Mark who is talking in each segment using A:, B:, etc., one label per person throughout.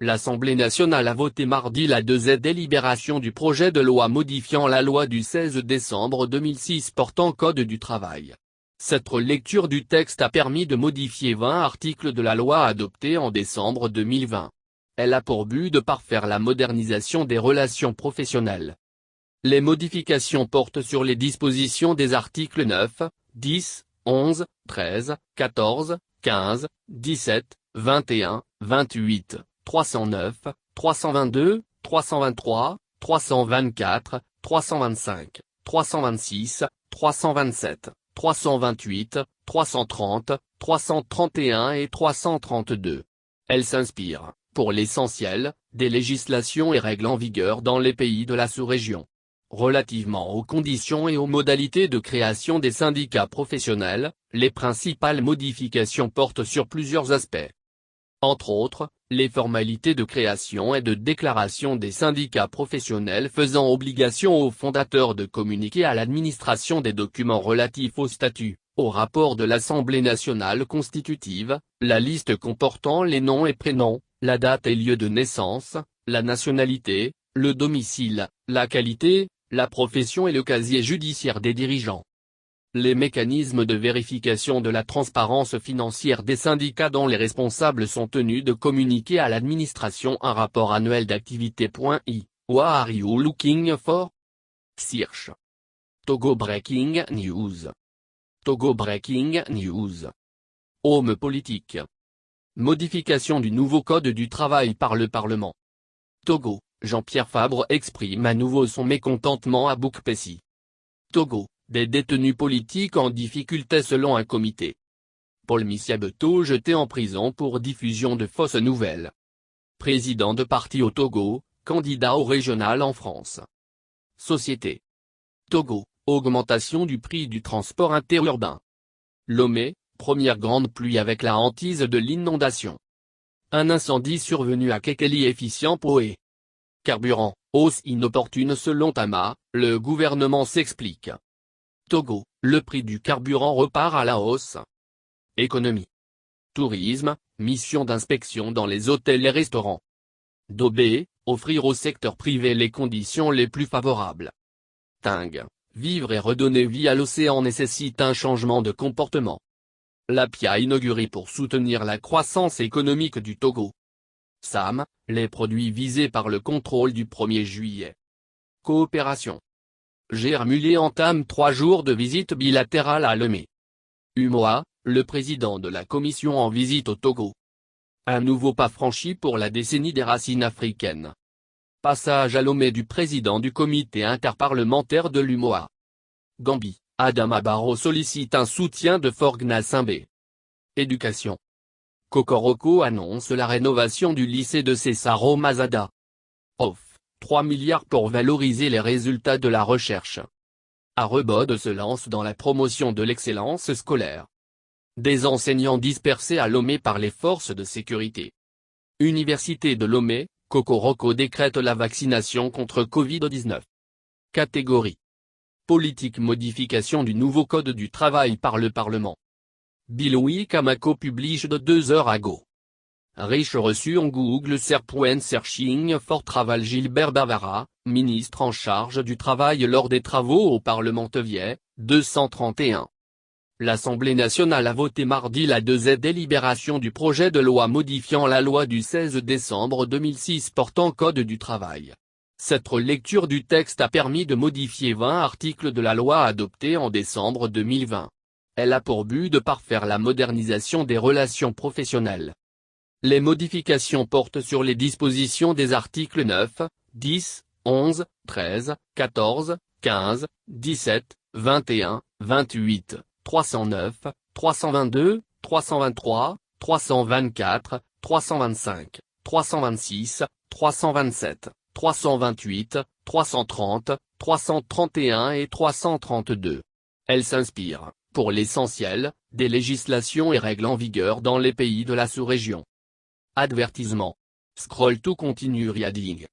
A: L'Assemblée nationale a voté mardi la deuxième délibération du projet de loi modifiant la loi du 16 décembre 2006 portant Code du travail. Cette lecture du texte a permis de modifier 20 articles de la loi adoptée en décembre 2020. Elle a pour but de parfaire la modernisation des relations professionnelles. Les modifications portent sur les dispositions des articles 9, 10, 11, 13, 14, 15, 17, 21, 28, 309, 322, 323, 324, 325, 326, 327, 328, 330, 331 et 332. Elle s'inspire, pour l'essentiel, des législations et règles en vigueur dans les pays de la sous-région. Relativement aux conditions et aux modalités de création des syndicats professionnels, les principales modifications portent sur plusieurs aspects. Entre autres, les formalités de création et de déclaration des syndicats professionnels faisant obligation aux fondateurs de communiquer à l'administration des documents relatifs au statut, au rapport de l'Assemblée nationale constitutive, la liste comportant les noms et prénoms, la date et lieu de naissance, la nationalité, le domicile, la qualité, la profession et le casier judiciaire des dirigeants. Les mécanismes de vérification de la transparence financière des syndicats dont les responsables sont tenus de communiquer à l'administration un rapport annuel d'activité. What are you looking for? Search. Togo Breaking News. Togo Breaking News. Home politique. Modification du nouveau code du travail par le Parlement. Togo, Jean-Pierre Fabre exprime à nouveau son mécontentement à Boukpessi. Togo, des détenus politiques en difficulté selon un comité. Paul Missiabeto jeté en prison pour diffusion de fausses nouvelles. Président de parti au Togo, candidat au régional en France. Société. Togo, augmentation du prix du transport interurbain. Lomé, première grande pluie avec la hantise de l'inondation. Un incendie survenu à Kekeli efficient Poé. Carburant, hausse inopportune selon Tama, le gouvernement s'explique. Togo, le prix du carburant repart à la hausse. Économie. Tourisme, mission d'inspection dans les hôtels et restaurants. Dobé, offrir au secteur privé les conditions les plus favorables. Ting, vivre et redonner vie à l'océan nécessite un changement de comportement. L'APIA inaugurée pour soutenir la croissance économique du Togo. SAM, les produits visés par le contrôle du 1er juillet. Coopération. Gérard Mullet entame 3 jours de visite bilatérale à Lomé. UMOA, le président de la commission en visite au Togo. Un nouveau pas franchi pour la décennie des racines africaines. Passage à Lomé du président du comité interparlementaire de l'UMOA. Gambie, Adama Barrow sollicite un soutien de Forgna Simbé. Éducation. Kokoroko annonce la rénovation du lycée de Cesaro Mazada. Off. 3 milliards pour valoriser les résultats de la recherche. Arebode se lance dans la promotion de l'excellence scolaire. Des enseignants dispersés à Lomé par les forces de sécurité. Université de Lomé, Kokoroko décrète la vaccination contre Covid-19. Catégorie. Politique modification du nouveau code du travail par le Parlement. Biloui Kamako publie de 2 heures à Go. Riche reçu en Google Searching for Travel Gilbert Bavara, ministre en charge du travail lors des travaux au Parlement TEVIE, 231. L'Assemblée nationale a voté mardi la deuxième délibération du projet de loi modifiant la loi du 16 décembre 2006 portant Code du travail. Cette lecture du texte a permis de modifier 20 articles de la loi adoptée en décembre 2020. Elle a pour but de parfaire la modernisation des relations professionnelles. Les modifications portent sur les dispositions des articles 9, 10, 11, 13, 14, 15, 17, 21, 28, 309, 322, 323, 324, 325, 326, 327, 328, 330, 331 et 332. Elle s'inspire, pour l'essentiel, des législations et règles en vigueur dans les pays de la sous-région. Advertisement. Scroll to continue reading.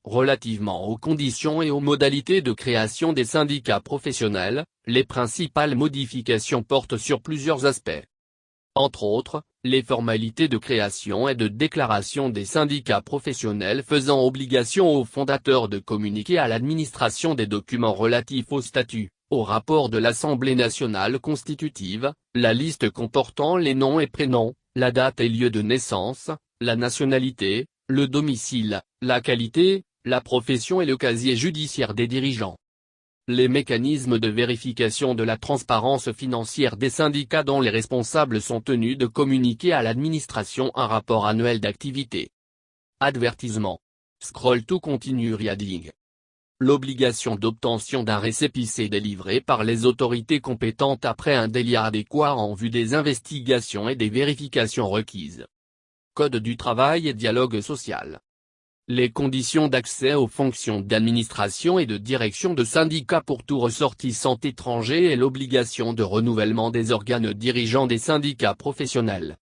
A: Relativement aux conditions et aux modalités de création des syndicats professionnels, les principales modifications portent sur plusieurs aspects. Entre autres, les formalités de création et de déclaration des syndicats professionnels faisant obligation aux fondateurs de communiquer à l'administration des documents relatifs au statut, au rapport de l'Assemblée nationale constitutive, la liste comportant les noms et prénoms, la date et lieu de naissance, la nationalité, le domicile, la qualité, la profession et le casier judiciaire des dirigeants. Les mécanismes de vérification de la transparence financière des syndicats dont les responsables sont tenus de communiquer à l'administration un rapport annuel d'activité. Avertissement. Scroll to continue reading. L'obligation d'obtention d'un récépissé délivré par les autorités compétentes après un délai adéquat en vue des investigations et des vérifications requises. Code du travail et dialogue social. Les conditions d'accès aux fonctions d'administration et de direction de syndicats pour tout ressortissant étranger et l'obligation de renouvellement des organes dirigeants des syndicats professionnels.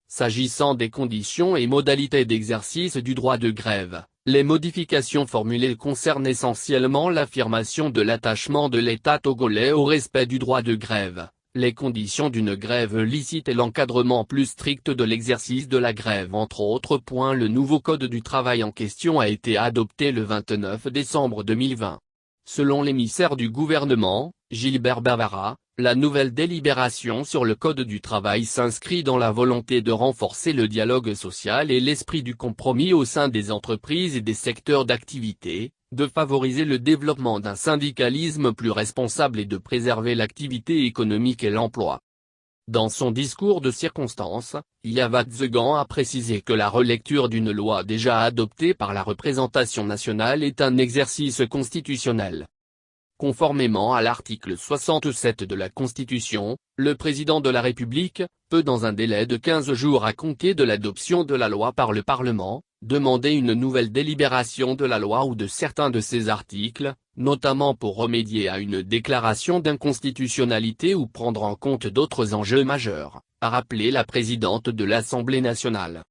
A: S'agissant des conditions et modalités d'exercice du droit de grève, les modifications formulées concernent essentiellement l'affirmation de l'attachement de l'État togolais au respect du droit de grève, les conditions d'une grève licite et l'encadrement plus strict de l'exercice de la grève entre autres points. Le nouveau code du travail en question a été adopté le 29 décembre 2020. Selon l'émissaire du gouvernement, Gilbert Bavara, la nouvelle délibération sur le code du travail s'inscrit dans la volonté de renforcer le dialogue social et l'esprit du compromis au sein des entreprises et des secteurs d'activité, de favoriser le développement d'un syndicalisme plus responsable et de préserver l'activité économique et l'emploi. Dans son discours de circonstance, Yavad Zegan a précisé que la relecture d'une loi déjà adoptée par la représentation nationale est un exercice constitutionnel. Conformément à l'article 67 de la Constitution, le président de la République peut dans un délai de 15 jours à compter de l'adoption de la loi par le Parlement, demander une nouvelle délibération de la loi ou de certains de ses articles, notamment pour remédier à une déclaration d'inconstitutionnalité ou prendre en compte d'autres enjeux majeurs, a rappelé la présidente de l'Assemblée nationale.